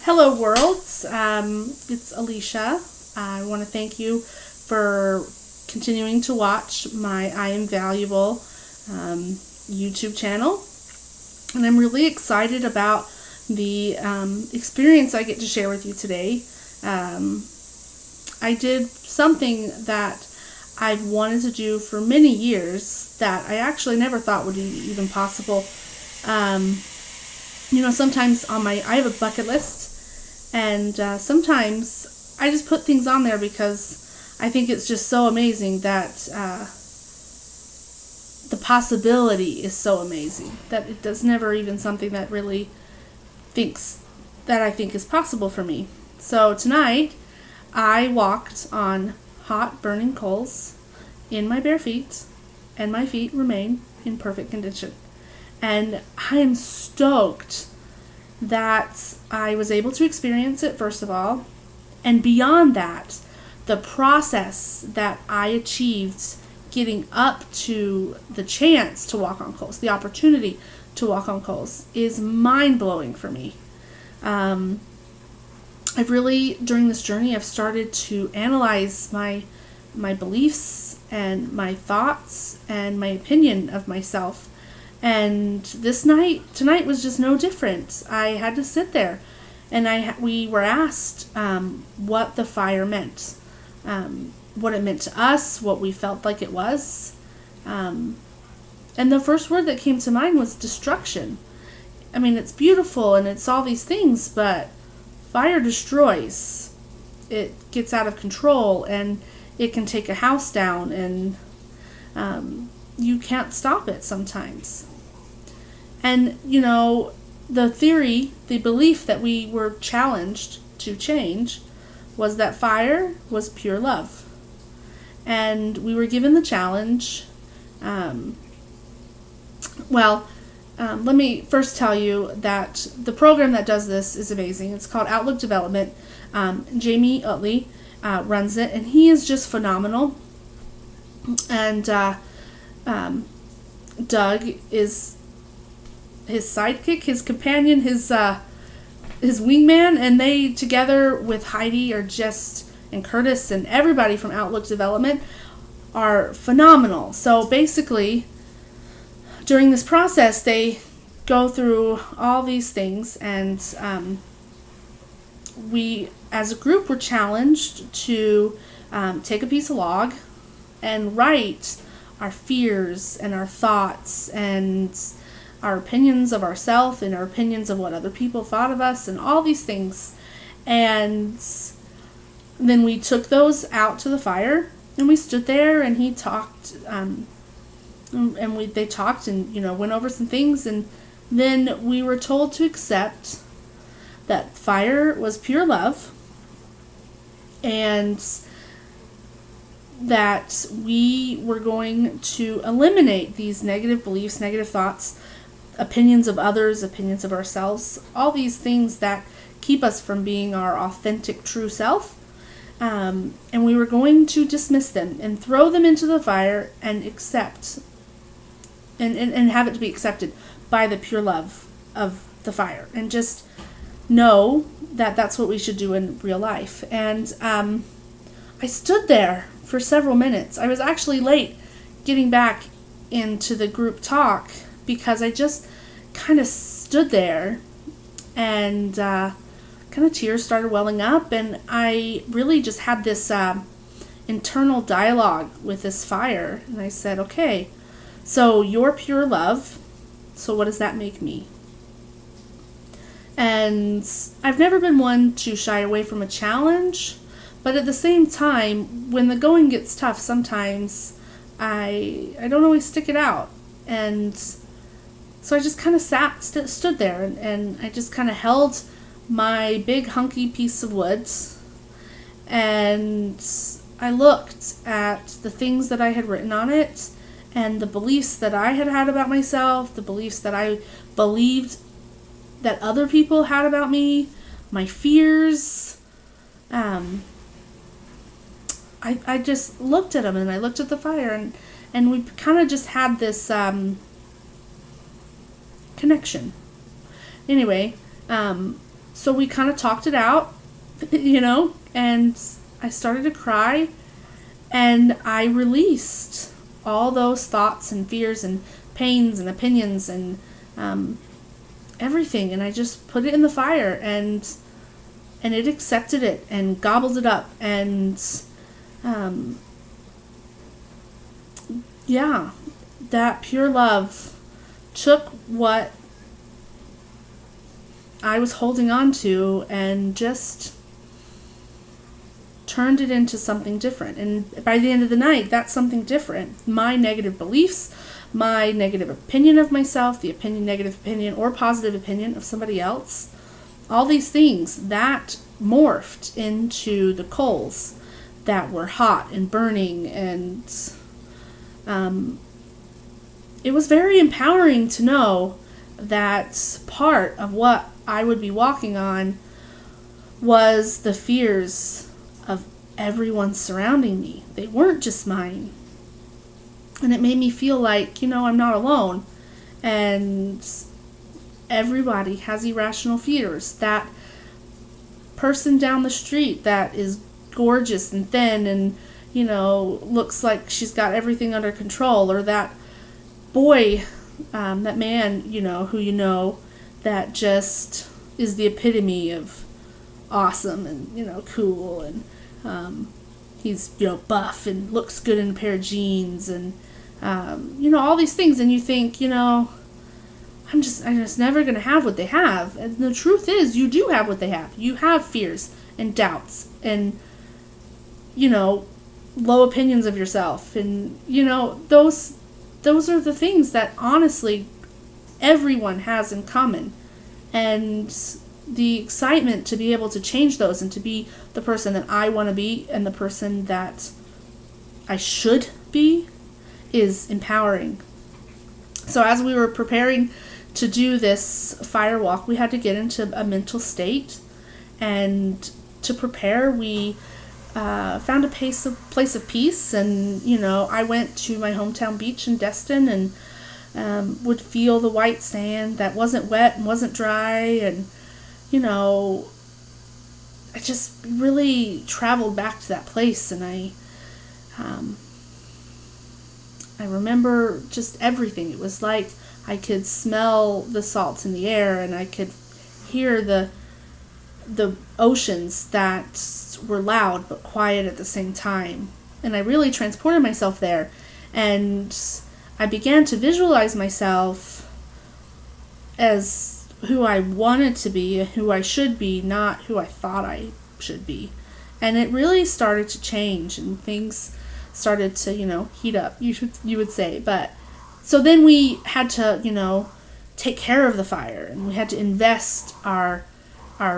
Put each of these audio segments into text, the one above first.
Hello, worlds. It's Alicia. I want to thank you for continuing to watch my I Am Valuable YouTube channel. And I'm really excited about the experience I get to share with you today. I did something that I've wanted to do for many years that I actually never thought would be even possible. Sometimes I have a bucket list, and sometimes I just put things on there because I think it's just so amazing that the possibility is so amazing that it does never even something that really I think is possible for me. So tonight, I walked on hot burning coals in my bare feet, and my feet remain in perfect condition. And I am stoked that I was able to experience it, first of all. And beyond that, the process that I achieved getting up to the chance to walk on coals, the opportunity to walk on coals, is mind-blowing for me. I've really, during this journey, I've started to analyze my beliefs and my thoughts and my opinion of myself. And tonight was just no different. I had to sit there, and we were asked what the fire meant, what it meant to us, what we felt like it was. And the first word that came to mind was destruction. I mean, it's beautiful and it's all these things, but fire destroys. It gets out of control, and it can take a house down, and you can't stop it sometimes. And, the belief that we were challenged to change was that fire was pure love. And we were given the challenge. Let me first tell you that the program that does this is amazing. It's called Outlook Development. Jamie Utley runs it, and he is just phenomenal. And Doug is his sidekick, his companion, his wingman, and they together with Heidi and Curtis and everybody from Outlook Development are phenomenal. So basically, during this process, they go through all these things, and we, as a group, were challenged to take a piece of log and write our fears and our thoughts and our opinions of ourselves and our opinions of what other people thought of us and all these things. And then we took those out to the fire, and we stood there, and he talked, they talked and went over some things, and then we were told to accept that fire was pure love, and that we were going to eliminate these negative beliefs, negative thoughts, opinions of others, opinions of ourselves, all these things that keep us from being our authentic, true self. And we were going to dismiss them and throw them into the fire and accept and have it to be accepted by the pure love of the fire, and just know that that's what we should do in real life. And I stood there for several minutes. I was actually late getting back into the group talk because I just kind of stood there, and kind of tears started welling up, and I really just had this internal dialogue with this fire. And I said, okay, so you're pure love, so what does that make me? And I've never been one to shy away from a challenge, but at the same time, when the going gets tough, sometimes I don't always stick it out. And so I just kind of stood there, and I just kind of held my big hunky piece of wood, and I looked at the things that I had written on it, and the beliefs that I had about myself, the beliefs that I believed that other people had about me, my fears. I just looked at them, and I looked at the fire, and we kind of just had this connection. Anyway, So we kind of talked it out, and I started to cry, and I released all those thoughts and fears and pains and opinions and everything, and I just put it in the fire, and it accepted it and gobbled it up, and that pure love took what I was holding on to and just turned it into something different. And by the end of the night, that's something different. My negative beliefs, my negative opinion of myself, the negative opinion or positive opinion of somebody else, all these things, that morphed into the coals that were hot and burning, and it was very empowering to know that part of what I would be walking on was the fears of everyone surrounding me. They weren't just mine. And it made me feel like, I'm not alone. And everybody has irrational fears. That person down the street that is gorgeous and thin and, looks like she's got everything under control, or that boy, that man, who that just is the epitome of awesome and, cool, and he's, buff and looks good in a pair of jeans, and, all these things, and you think, I'm just never going to have what they have. And the truth is, you do have what they have. You have fears and doubts and, low opinions of yourself. And, those are the things that honestly everyone has in common. And the excitement to be able to change those and to be the person that I want to be and the person that I should be is empowering. So as we were preparing to do this fire walk, we had to get into a mental state, and to prepare, we found a place of peace, and I went to my hometown beach in Destin, and would feel the white sand that wasn't wet and wasn't dry, and I just really traveled back to that place, and I remember just everything. It was like I could smell the salt in the air, and I could hear the oceans that were loud but quiet at the same time. And I really transported myself there, and I began to visualize myself as who I wanted to be, who I should be, not who I thought I should be. And it really started to change, and things started to, heat up, you would say. But so then we had to, take care of the fire, and we had to invest our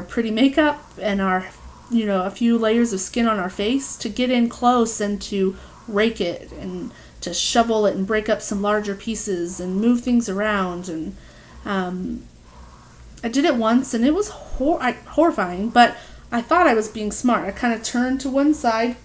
pretty makeup and our, a few layers of skin on our face to get in close and to rake it and to shovel it and break up some larger pieces and move things around. And I did it once, and it was horrifying, but I thought I was being smart. I kind of turned to one side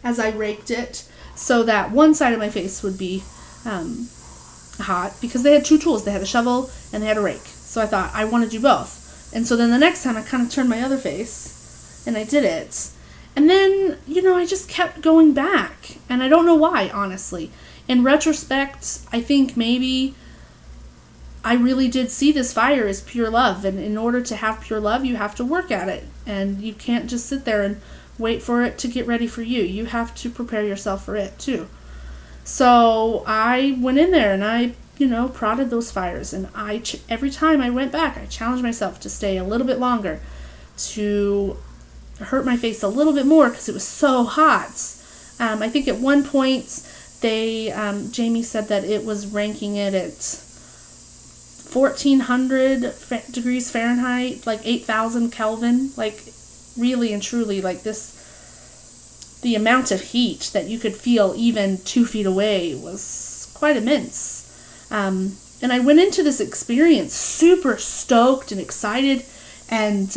as I raked it so that one side of my face would be hot, because they had two tools. They had a shovel and they had a rake. So I thought, I want to do both. And so then the next time I kind of turned my other face and I did it. And then, I just kept going back. And I don't know why, honestly. In retrospect, I think maybe I really did see this fire as pure love. And in order to have pure love, you have to work at it. And you can't just sit there and wait for it to get ready for you. You have to prepare yourself for it too. So I went in there and I, prodded those fires. And every time I went back, I challenged myself to stay a little bit longer, to hurt my face a little bit more because it was so hot. I think at one point Jamie said that it was ranking it at 1,400 degrees Fahrenheit, like 8,000 Kelvin, like really and truly, like the amount of heat that you could feel even 2 feet away was quite immense. And I went into this experience super stoked and excited, and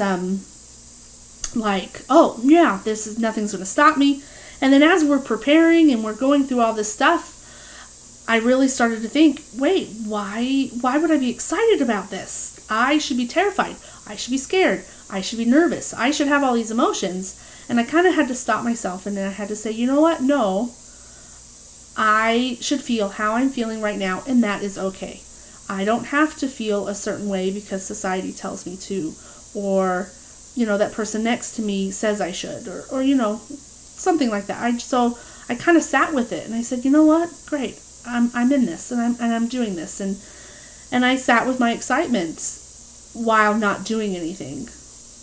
like, oh yeah, nothing's going to stop me. And then as we're preparing and we're going through all this stuff, I really started to think, wait, why would I be excited about this? I should be terrified. I should be scared. I should be nervous. I should have all these emotions. And I kind of had to stop myself, and then I had to say, you know what? No, I should feel how I'm feeling right now, and that is okay. I don't have to feel a certain way because society tells me to, or, that person next to me says I should, or something like that. So I kind of sat with it, and I said, you know what? Great. I'm in this, and I'm doing this, and I sat with my excitement while not doing anything,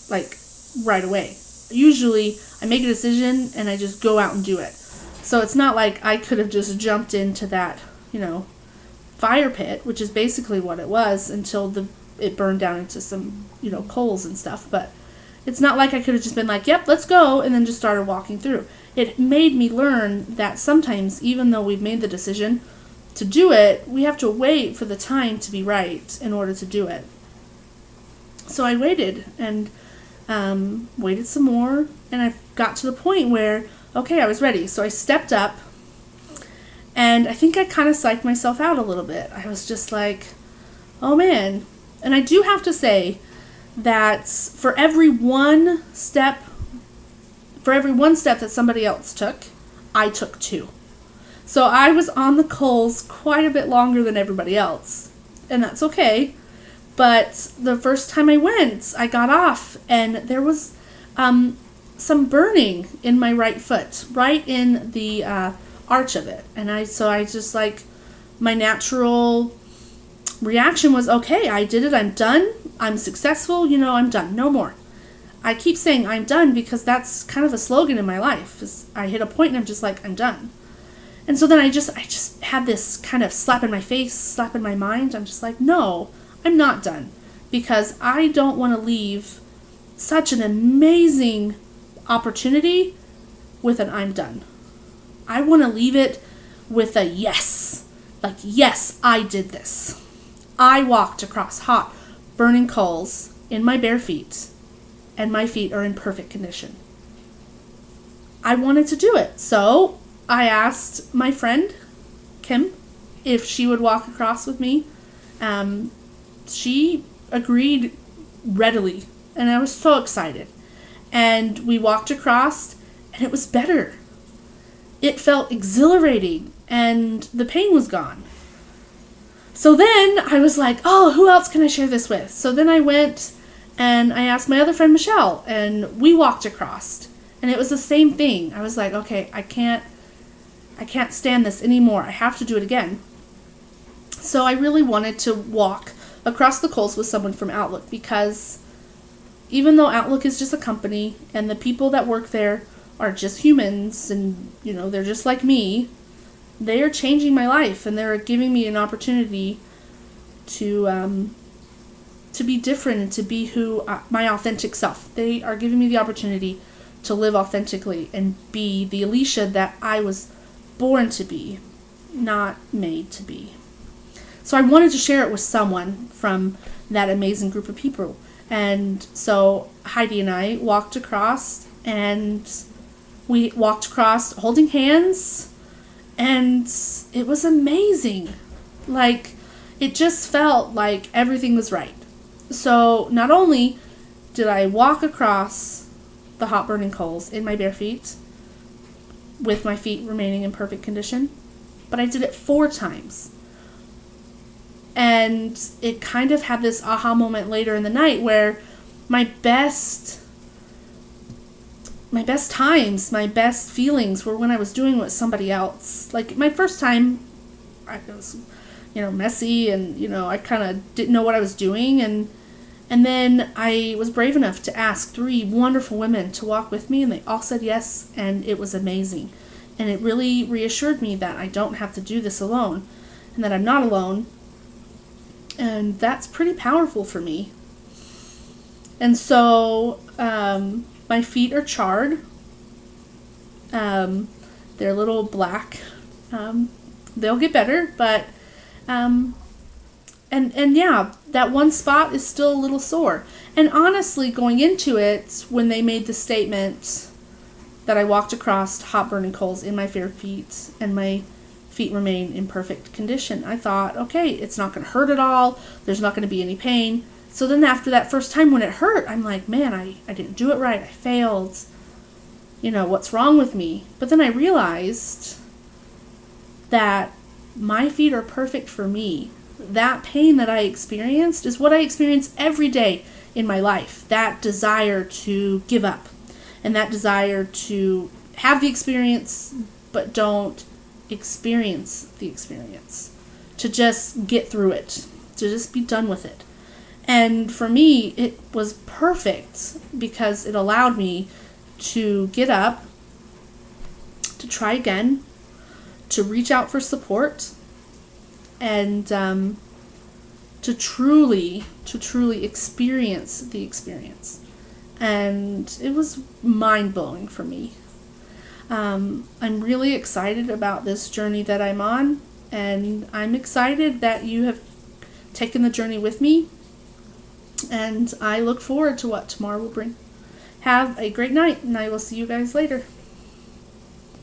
like, right away. Usually, I make a decision, and I just go out and do it. So it's not like I could have just jumped into that, fire pit, which is basically what it was until it burned down into some, coals and stuff. But it's not like I could have just been like, yep, let's go, and then just started walking through. It made me learn that sometimes, even though we've made the decision to do it, we have to wait for the time to be right in order to do it. So I waited and waited some more, and I got to the point where, okay, I was ready. So I stepped up, and I think I kind of psyched myself out a little bit. I was just like, oh man. And I do have to say that for every one step that somebody else took, I took two. So I was on the coals quite a bit longer than everybody else, and that's okay. But the first time I went, I got off, and there was some burning in my right foot, right in the arch of it. And I just like, my natural reaction was, okay, I did it, I'm done, I'm successful, I'm done, no more. I keep saying I'm done because that's kind of a slogan in my life. Is I hit a point and I'm just like, I'm done. And so then I just had this kind of slap in my face, slap in my mind. I'm just like, no, I'm not done, because I don't want to leave such an amazing opportunity with an I'm done. I want to leave it with a yes. Like, yes, I did this. I walked across hot, burning coals in my bare feet, and my feet are in perfect condition. I wanted to do it. So I asked my friend, Kim, if she would walk across with me. She agreed readily, and I was so excited. And we walked across, and it was better. It felt exhilarating, and the pain was gone. So then I was like, oh, who else can I share this with? So then I went and I asked my other friend, Michelle, and we walked across. And it was the same thing. I was like, okay, I can't stand this anymore. I have to do it again. So I really wanted to walk across the coals with someone from Outlook, because even though Outlook is just a company and the people that work there are just humans and, they're just like me, they are changing my life, and they're giving me an opportunity to be different and to be my authentic self. They are giving me the opportunity to live authentically and be the Alicia that I was born to be, not made to be. So I wanted to share it with someone from that amazing group of people. And so Heidi and I walked across, and we walked across holding hands, and it was amazing. Like, it just felt like everything was right. So not only did I walk across the hot burning coals in my bare feet, with my feet remaining in perfect condition, but I did it 4 times. And it kind of had this aha moment later in the night where my best times, my best feelings were when I was doing it with somebody else. Like, my first time, I was, messy, and, I kind of didn't know what I was doing. And then I was brave enough to ask 3 wonderful women to walk with me, and they all said yes, and it was amazing. And it really reassured me that I don't have to do this alone, and that I'm not alone. And that's pretty powerful for me. And so my feet are charred. They're a little black. They'll get better, but and yeah, that one spot is still a little sore. And honestly, going into it, when they made the statement that I walked across hot burning coals in my bare feet and my feet remain in perfect condition, I thought, okay, it's not going to hurt at all. There's not going to be any pain. So then after that first time when it hurt, I'm like, man, I didn't do it right. I failed. What's wrong with me? But then I realized that my feet are perfect for me. That pain that I experienced is what I experience every day in my life. That desire to give up and that desire to have the experience but don't experience the experience. To just get through it. To just be done with it. And for me, it was perfect because it allowed me to get up, to try again, to reach out for support, and to truly experience the experience. And it was mind-blowing for me. I'm really excited about this journey that I'm on, and I'm excited that you have taken the journey with me, and I look forward to what tomorrow will bring. Have a great night, and I will see you guys later.